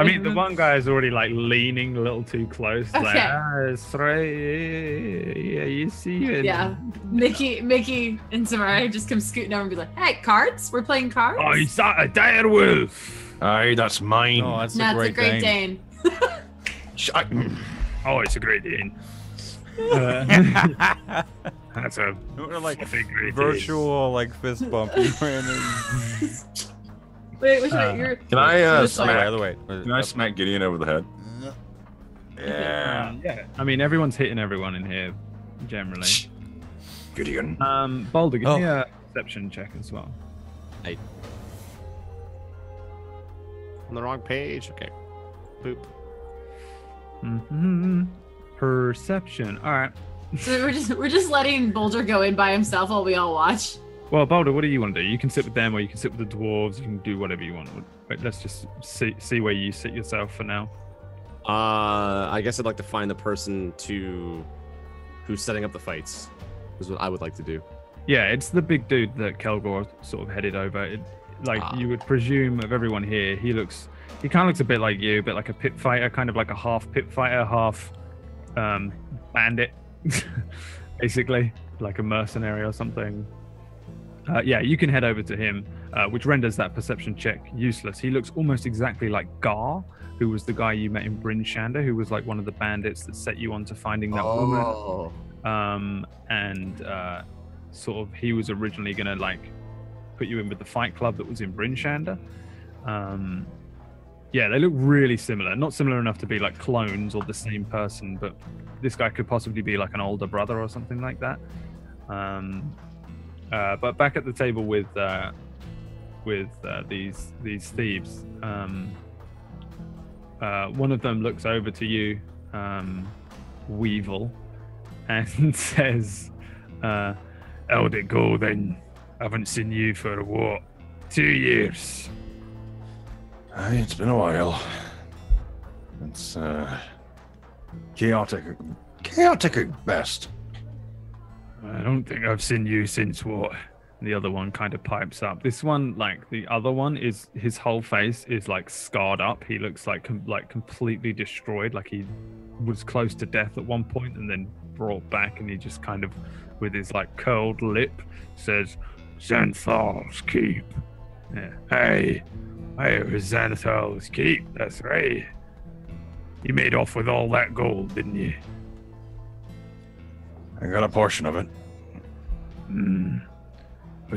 mean, the one guy is already like leaning a little too close. Okay. Like, it's right. Yeah, you see it. Yeah. Mickey and Savari just come scooting over and be like, "Hey, cards? We're playing cards?" Oh, is that a dire wolf? Aye, that's mine. Oh, that's a Great Dane. Oh, it's a Great Dane. That's a like virtual like fist bump. Wait, can I smack Gideon over the head? Yeah. I mean, everyone's hitting everyone in here, generally. Gideon. Boulder, give me a perception check as well. On the wrong page. Okay. Boop. Mm-hmm. Perception. All right. So we're just letting Boulder go in by himself while we all watch. Well, Boulder, what do you want to do? You can sit with them, or you can sit with the dwarves. You can do whatever you want. Wait, let's just see where you sit yourself for now. I guess I'd like to find the person who's setting up the fights. Is what I would like to do. Yeah, it's the big dude that Kelgor sort of headed over. You would presume of everyone here, he kind of looks a bit like you, a bit like a pit fighter, kind of like a half pit fighter, half bandit. basically, like a mercenary or something. Yeah, you can head over to him, which renders that perception check useless. He looks almost exactly like Gar, who was the guy you met in Bryn Shander, who was like one of the bandits that set you on to finding that woman. Sort of, he was originally going to like put you in with the fight club that was in Bryn Shander. Yeah, they look really similar. Not similar enough to be like clones or the same person, but this guy could possibly be like an older brother or something like that. But back at the table with these thieves, one of them looks over to you, Weevil, and says, "How'd it go then? Haven't seen you for what, 2 years?" It's been a while. It's chaotic at best. I don't think I've seen you since what? The other one kind of pipes up. This one, like the other one, is his whole face is like scarred up. He looks like completely destroyed, like he was close to death at one point and then brought back, and he just kind of, with his like curled lip, says, "Xanthal's Keep." Yeah. Hey, it was Xanthal's Keep. That's right. You made off with all that gold, didn't you? I got a portion of it. Well,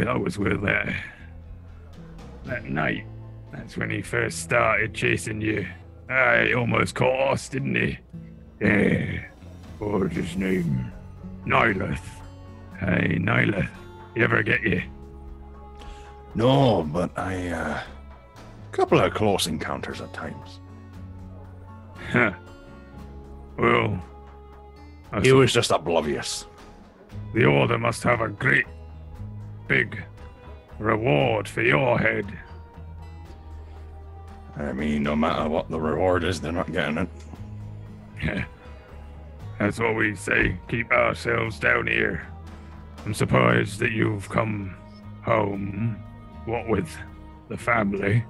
I was with that night. That's when he first started chasing you. He almost caught us, didn't he? Yeah. What was his name? Nyleth. Hey, Nyleth. You ever get you? No, but a couple of close encounters at times. Huh. Well, he was just oblivious. The Order must have a great big reward for your head. I mean, no matter what the reward is, they're not getting it. Yeah. That's what we say. Keep ourselves down here. I'm surprised that you've come home. What with the family?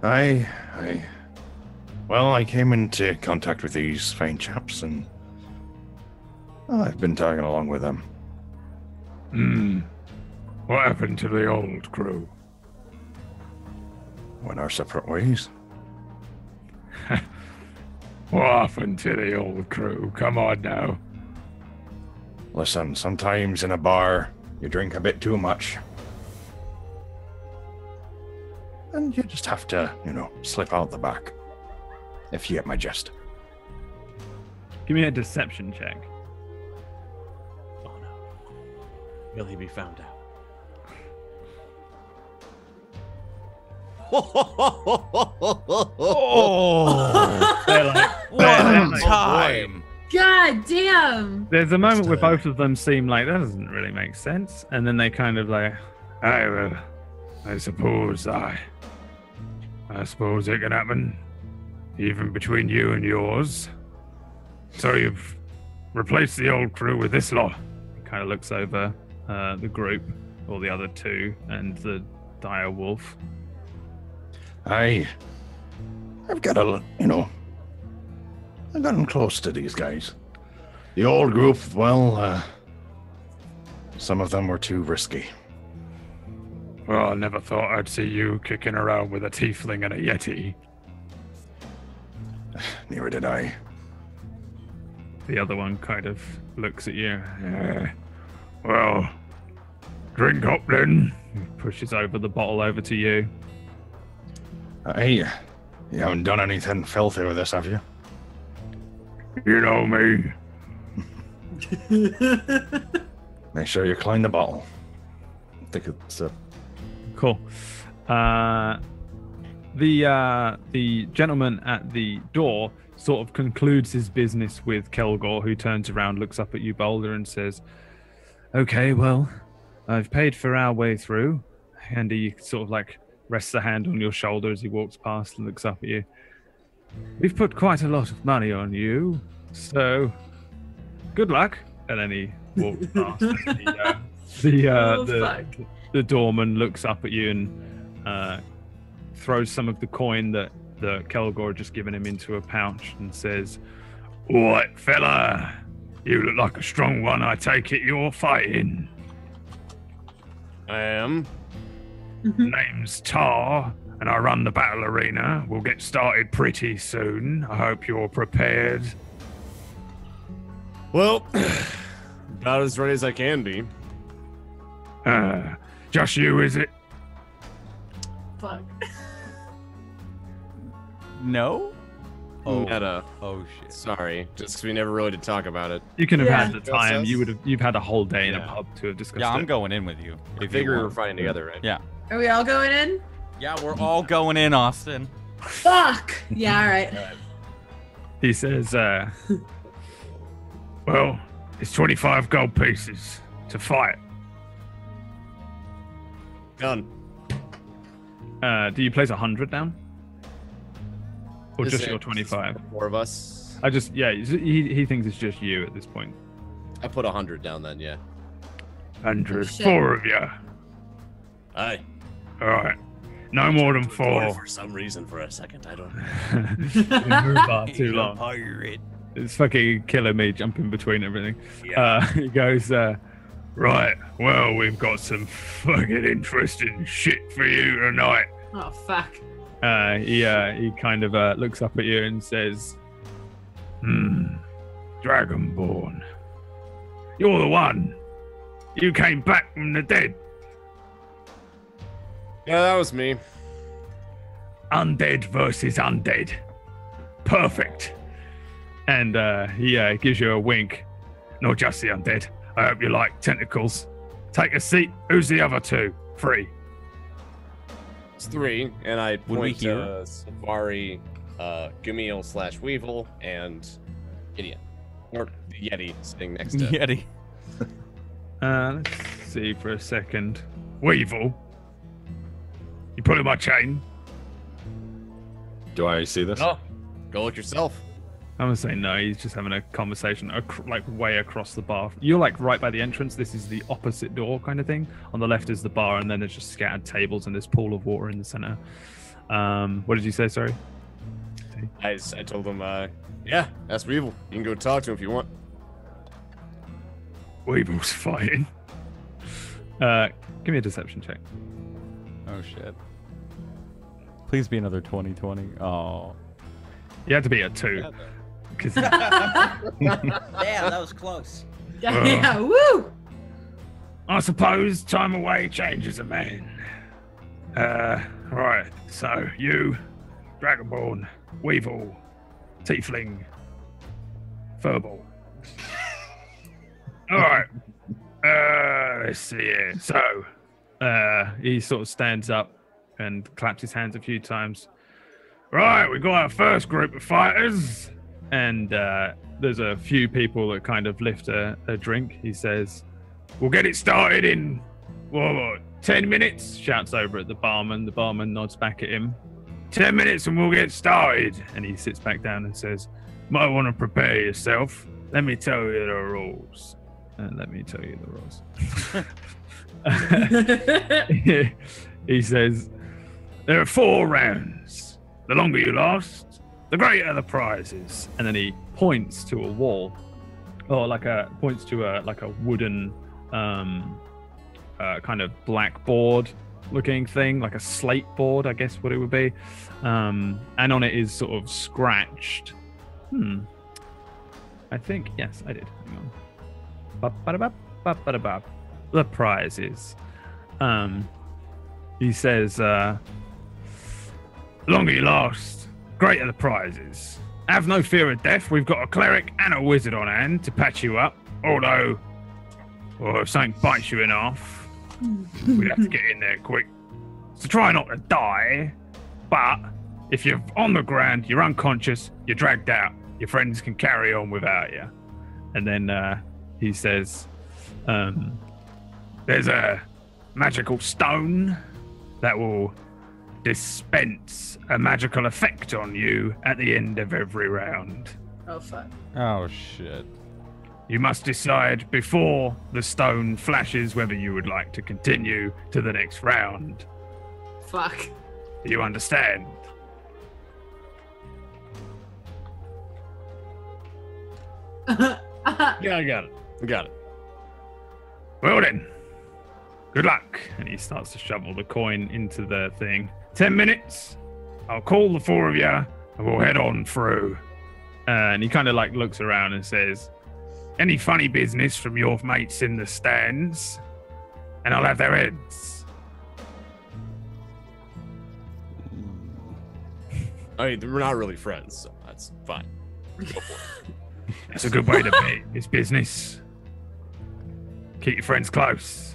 I came into contact with these fine chaps, and I've been tagging along with them. What happened to the old crew? Went our separate ways. What happened to the old crew? Come on now. Listen, sometimes in a bar, you drink a bit too much. And you just have to, slip out the back. If you get my gist. Give me a deception check. Oh no. Will he be found out? Oh, what time! God damn! There's a moment where both of them seem like that doesn't really make sense, and then they kind of like, I suppose it can happen, even between you and yours. So you've replaced the old crew with this lot. He kind of looks over the group, or the other two, and the dire wolf. I've got I've gotten close to these guys. The old group, well, some of them were too risky. Well, I never thought I'd see you kicking around with a tiefling and a yeti. Neither did I. The other one kind of looks at you. Well, drink up then. He pushes over the bottle over to you. Hey, you haven't done anything filthy with this, have you? You know me. Make sure you clean the bottle. I think it's cool. The gentleman at the door sort of concludes his business with Kelgor, who turns around, looks up at you, Boulder, and says, "Okay, well, I've paid for our way through." And he sort of like rests a hand on your shoulder as he walks past and looks up at you. "We've put quite a lot of money on you, so good luck." And then he walks past. The doorman looks up at you and throws some of the coin that the Kelgor had just given him into a pouch and says, "What, fella? You look like a strong one. I take it you're fighting. I am. Name's Tar, and I run the battle arena. We'll get started pretty soon. I hope you're prepared. Well, about as ready as I can be. Just you, is it? Fuck. No? Meta. Oh shit. Sorry, just because we never really did talk about it. You can have Yeah. had the time. You've had a whole day in a pub to have discussed Yeah, I'm it. going in with you. I If figure you we were want. fighting together, right? Yeah. Are we all going in? Yeah, we're all going in, Austin. Fuck. Yeah, all right. He says, well, it's 25 gold pieces to fight. Done. Do you place 100 down? Or Is just it your 25? 4 of us. He thinks it's just you at this point. I put 100 down then, yeah. 100. Shit. 4 of you. Aye. All right. No more than 4. For some reason, for a second, I don't. Too long. Pirate. It's fucking killing me jumping between everything. Yeah. He goes, right, well, we've got some fucking interesting shit for you tonight. Oh, fuck. He kind of looks up at you and says, Dragonborn. You're the one. You came back from the dead. Yeah, that was me. Undead versus undead. Perfect. And he gives you a wink. Not just the undead. I hope you like tentacles. Take a seat. Who's the other 2? 3. It's 3, and I Would we point hear? to Safari, Gumiel / Weevil, and Gideon. Or the Yeti sitting next to Yeti. Let's see for a second. Weevil. You pulling my chain? Do I see this? Oh, go look yourself. I'm gonna say no. He's just having a conversation, like way across the bar. You're like right by the entrance. This is the opposite door kind of thing. On the left is the bar, and then there's just scattered tables and this pool of water in the center. What did you say? Sorry. I told him, yeah, that's Weevil. You can go talk to him if you want. Weevil's fighting. Give me a deception check. Oh shit. Please be another 2020. Oh. You had to be a 2. Because Damn, that was close. Yeah, woo! I suppose time away changes a man. Right. So you, Dragonborn, Weevil, Tiefling, Furball. All right. Let's see here. So, he sort of stands up and claps his hands a few times. Right, we got our first group of fighters, and there's a few people that kind of lift a drink. He says, "We'll get it started in 10 minutes." Shouts over at the barman. The barman nods back at him. 10 minutes and we'll get started. And he sits back down and says, "Might want to prepare yourself. Let me tell you the rules." He says, "There are 4 rounds. The longer you last, the greater the prizes." And then he points to a wall, or points to a wooden kind of blackboard looking thing, like a slate board, I guess what it would be. And on it is sort of scratched. I think, yes, I did. Hang on. Ba-ba-da-ba-ba-ba-da-ba. The prizes. He says, the longer you last, greater the prizes. Have no fear of death. We've got a cleric and a wizard on hand to patch you up. Although, if something bites you in half, we'd have to get in there quick. So try not to die. But if you're on the ground, you're unconscious, you're dragged out, your friends can carry on without you. And then he says, there's a magical stone that will dispense a magical effect on you at the end of every round. Oh, fuck. Oh shit. You must decide before the stone flashes whether you would like to continue to the next round. Fuck. Do you understand? Yeah, I got it. I got it. Well then, good luck. And he starts to shovel the coin into the thing. 10 minutes. I'll call the 4 of you and we'll head on through. And he kind of like looks around and says, any funny business from your mates in the stands? And I'll have their heads. I mean, we're not really friends, so that's fine. That's a good way to be. It's business. Keep your friends close.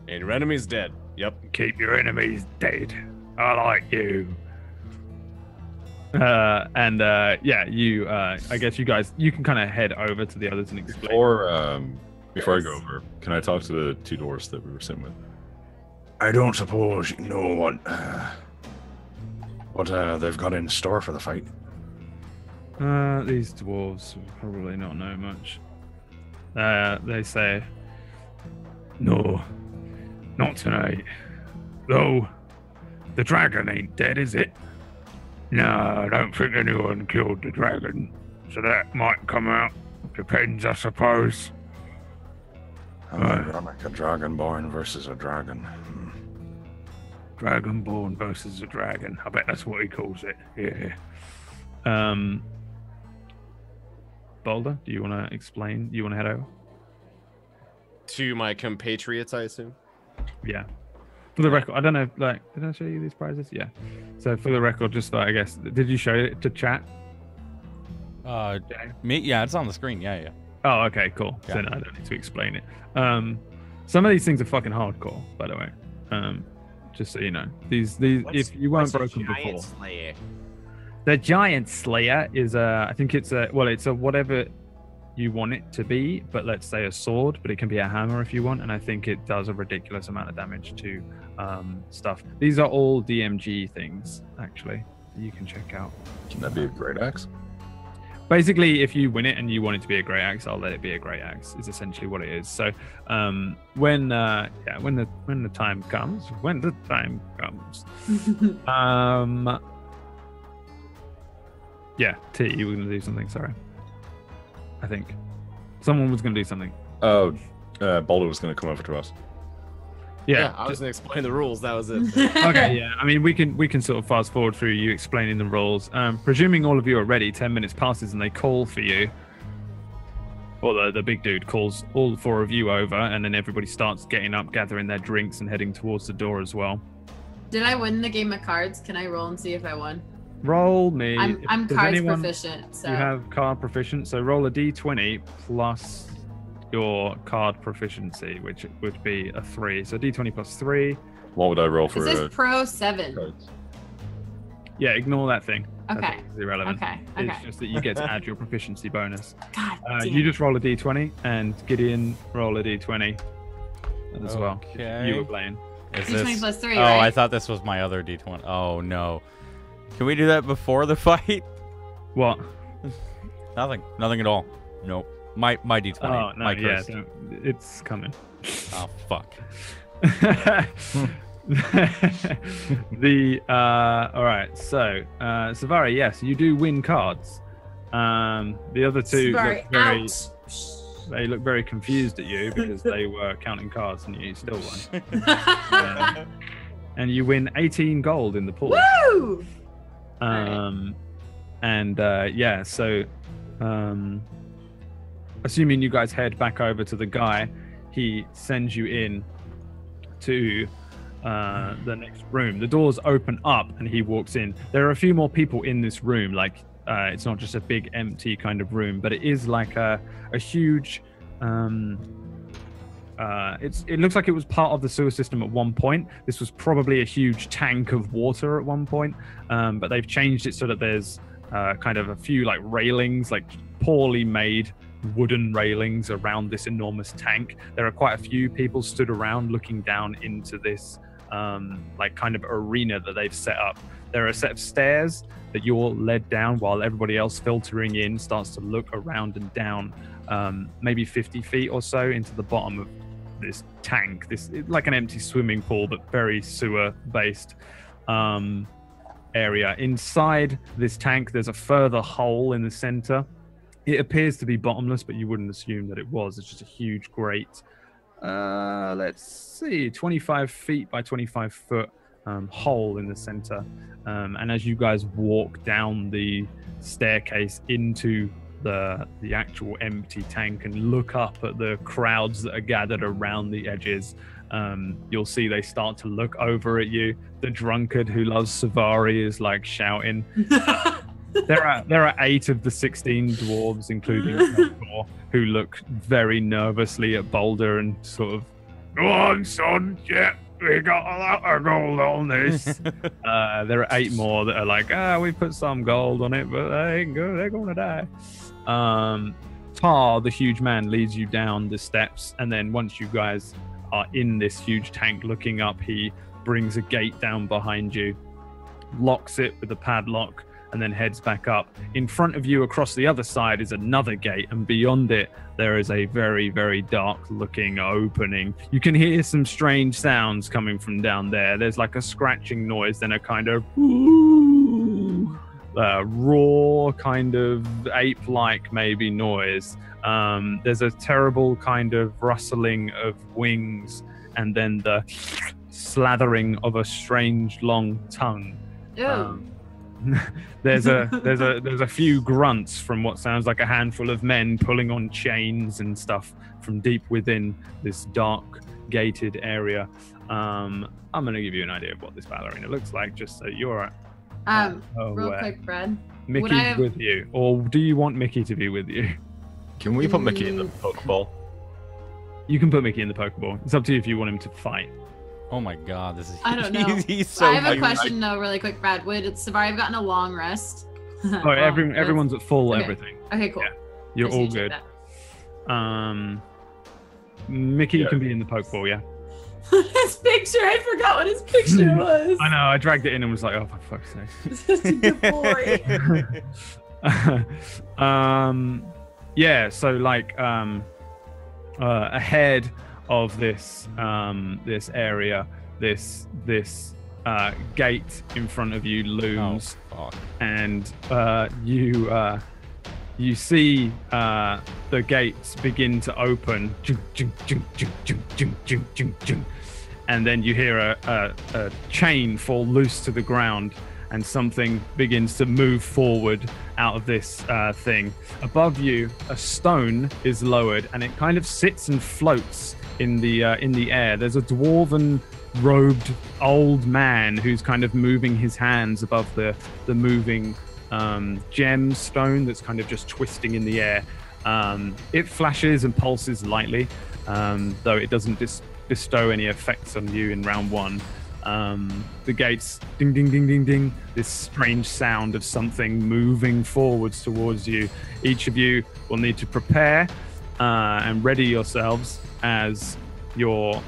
And your enemy's dead. Yep. Keep your enemies dead. I like you. Yeah, you. I guess you guys. You can kind of head over to the others and explain. Before I go over, can I talk to the 2 dwarves that we were sitting with? I don't suppose you know what they've got in store for the fight. These dwarves probably not know much. They say, no, not tonight. Though, the dragon ain't dead, is it? No, I don't think anyone killed the dragon. So that might come out. Depends, I suppose. Like a dragonborn versus a dragon. Dragonborn versus a dragon. I bet that's what he calls it. Yeah. Boulder, do you want to explain? You want to head over? To my compatriots, I assume? Yeah. For the record, I don't know, like, did I show you these prizes? Yeah. So for the record, just I guess, did you show it to chat? Me? Yeah, it's on the screen. Yeah. Oh, okay, cool. Yeah. So no, I don't need to explain it. Some of these things are fucking hardcore, by the way. Just so you know. These if you weren't broken before. Slayer? The Giant Slayer is I think it's a whatever you want it to be, but let's say a sword, but it can be a hammer if you want, and I think it does a ridiculous amount of damage to stuff. These are all DMG things, actually, you can check out. Can that be a great axe? Basically, if you win it and you want it to be a great axe, I'll let it be a great axe. Is essentially what it is. So, when the time comes, yeah, T, you were gonna do something. Sorry, I think someone was gonna do something. Oh, Boulder was gonna come over to us. Yeah, I was gonna explain the rules. That was it. Okay, yeah. I mean, we can sort of fast forward through you explaining the rules. Presuming all of you are ready, 10 minutes passes and they call for you. Or the big dude calls all 4 of you over, and then everybody starts getting up, gathering their drinks, and heading towards the door as well. Did I win the game of cards? Can I roll and see if I won? Roll me. I'm cards proficient. So you have card proficient, so roll a d20 plus your card proficiency, which would be a 3. So d20 plus 3. What would I roll for? This is pro 7. Cards? Yeah, ignore that thing. Okay. It's irrelevant. Okay. It's just that you get to add your proficiency bonus. God damn. You just roll a d20, and Gideon roll a d20 as well. Okay. You were playing. Is D20 this... plus 3, Oh, right? I thought this was my other D20. Oh, no. Can we do that before the fight? What? Nothing at all. Nope. My D20. Oh, no, my yeah, curse. it's coming. Oh, fuck. All right, so Savari, yes, you do win cards. The other 2 look very confused at you because they were counting cards and you still won. And you win 18 gold in the pool. Woo! Assuming you guys head back over to the guy, he sends you in to the next room. The doors open up and he walks in. There are a few more people in this room. Like it's not just a big empty kind of room, but it is like a huge. It looks like it was part of the sewer system at one point. This was probably a huge tank of water at one point, but they've changed it so that there's kind of a few like railings, like poorly made wooden railings around this enormous tank. There are quite a few people stood around looking down into this like kind of arena that they've set up. There are a set of stairs that you're led down while everybody else filtering in starts to look around and down maybe 50 feet or so into the bottom of this tank. This like an empty swimming pool, but very sewer based area. Inside this tank, there's a further hole in the center It appears to be bottomless, but you wouldn't assume that it was. It's just a huge grate. Let's see, 25 feet by 25 foot hole in the center. And as you guys walk down the staircase into the actual empty tank and look up at the crowds that are gathered around the edges, you'll see they start to look over at you. The drunkard who loves Savari is like shouting. There are 8 of the 16 dwarves, including Melkor, who look very nervously at Boulder and sort of, "Go on, son, yeah, we got a lot of gold on this." There are 8 more that are like, "We put some gold on it, but they ain't good. They're gonna die." Tar, the huge man, leads you down the steps, and then once you guys are in this huge tank looking up, he brings a gate down behind you, locks it with a padlock, and then heads back up. In front of you across the other side is another gate, and beyond it there is a very, very dark looking opening. You can hear some strange sounds coming from down there. There's like a scratching noise, then a kind of raw, kind of ape-like maybe noise. There's a terrible kind of rustling of wings, and then the slathering of a strange long tongue. There's a few grunts from what sounds like a handful of men pulling on chains and stuff from deep within this dark gated area. I'm gonna give you an idea of what this battle arena looks like, just so you're real quick, Brad. Mickey's with you, or do you want Mickey to be with you? Can we put Mickey in the Pokeball? You can put Mickey in the Pokeball. It's up to you if you want him to fight. Oh my God, this is. I don't know. He's so. I have a question though, really quick, Brad. Would Savari have gotten a long rest? Everyone's at full everything. Okay, cool. Yeah, you're all good. Mickey can be in the Pokeball, yeah. His picture, I forgot what his picture was. I know, I dragged it in and was like, oh, for fuck's sake. Such a good boy. Yeah, so like ahead of this this area, this gate in front of you looms, and you see the gates begin to open, and then you hear a chain fall loose to the ground, and something begins to move forward out of this thing. Above you, a stone is lowered, and it kind of sits and floats in the air. There's a dwarven robed old man who's kind of moving his hands above the moving gemstone that's kind of just twisting in the air. It flashes and pulses lightly, though it doesn't bestow any effects on you in round 1. The gates ding ding ding ding ding, this strange sound of something moving forwards towards you. Each of you will need to prepare and ready yourselves as your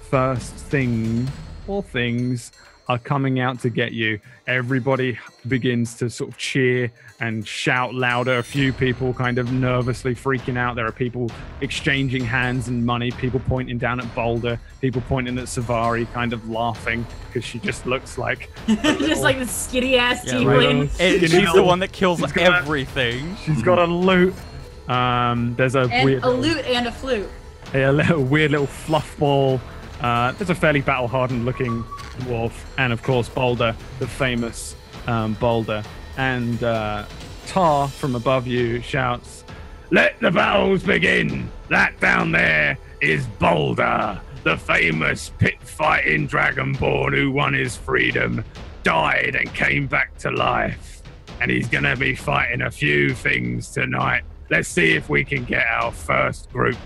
first thing or things are coming out to get you. Everybody begins to sort of cheer and shout louder. A few people kind of nervously freaking out. There are people exchanging hands and money, people pointing down at Boulder, people pointing at Savari, kind of laughing because she just looks like just like the skinny ass tiefling. She's the one that kills everything. She's got a loot. There's a loot and a flute. A weird little fluff ball. There's a fairly battle-hardened looking dwarf, and of course Boulder, the famous Boulder. And Tar from above you shouts, "Let the battles begin! That down there is Boulder, the famous pit-fighting dragonborn who won his freedom, died and came back to life. And he's gonna be fighting a few things tonight. Let's see if we can get our first group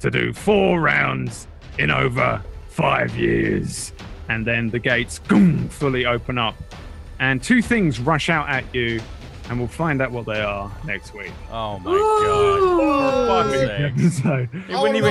to do 4 rounds in over 5 years." And then the gates fully open up, and 2 things rush out at you, and we'll find out what they are next week. Oh my God! For fuck's sake. So, it wouldn't even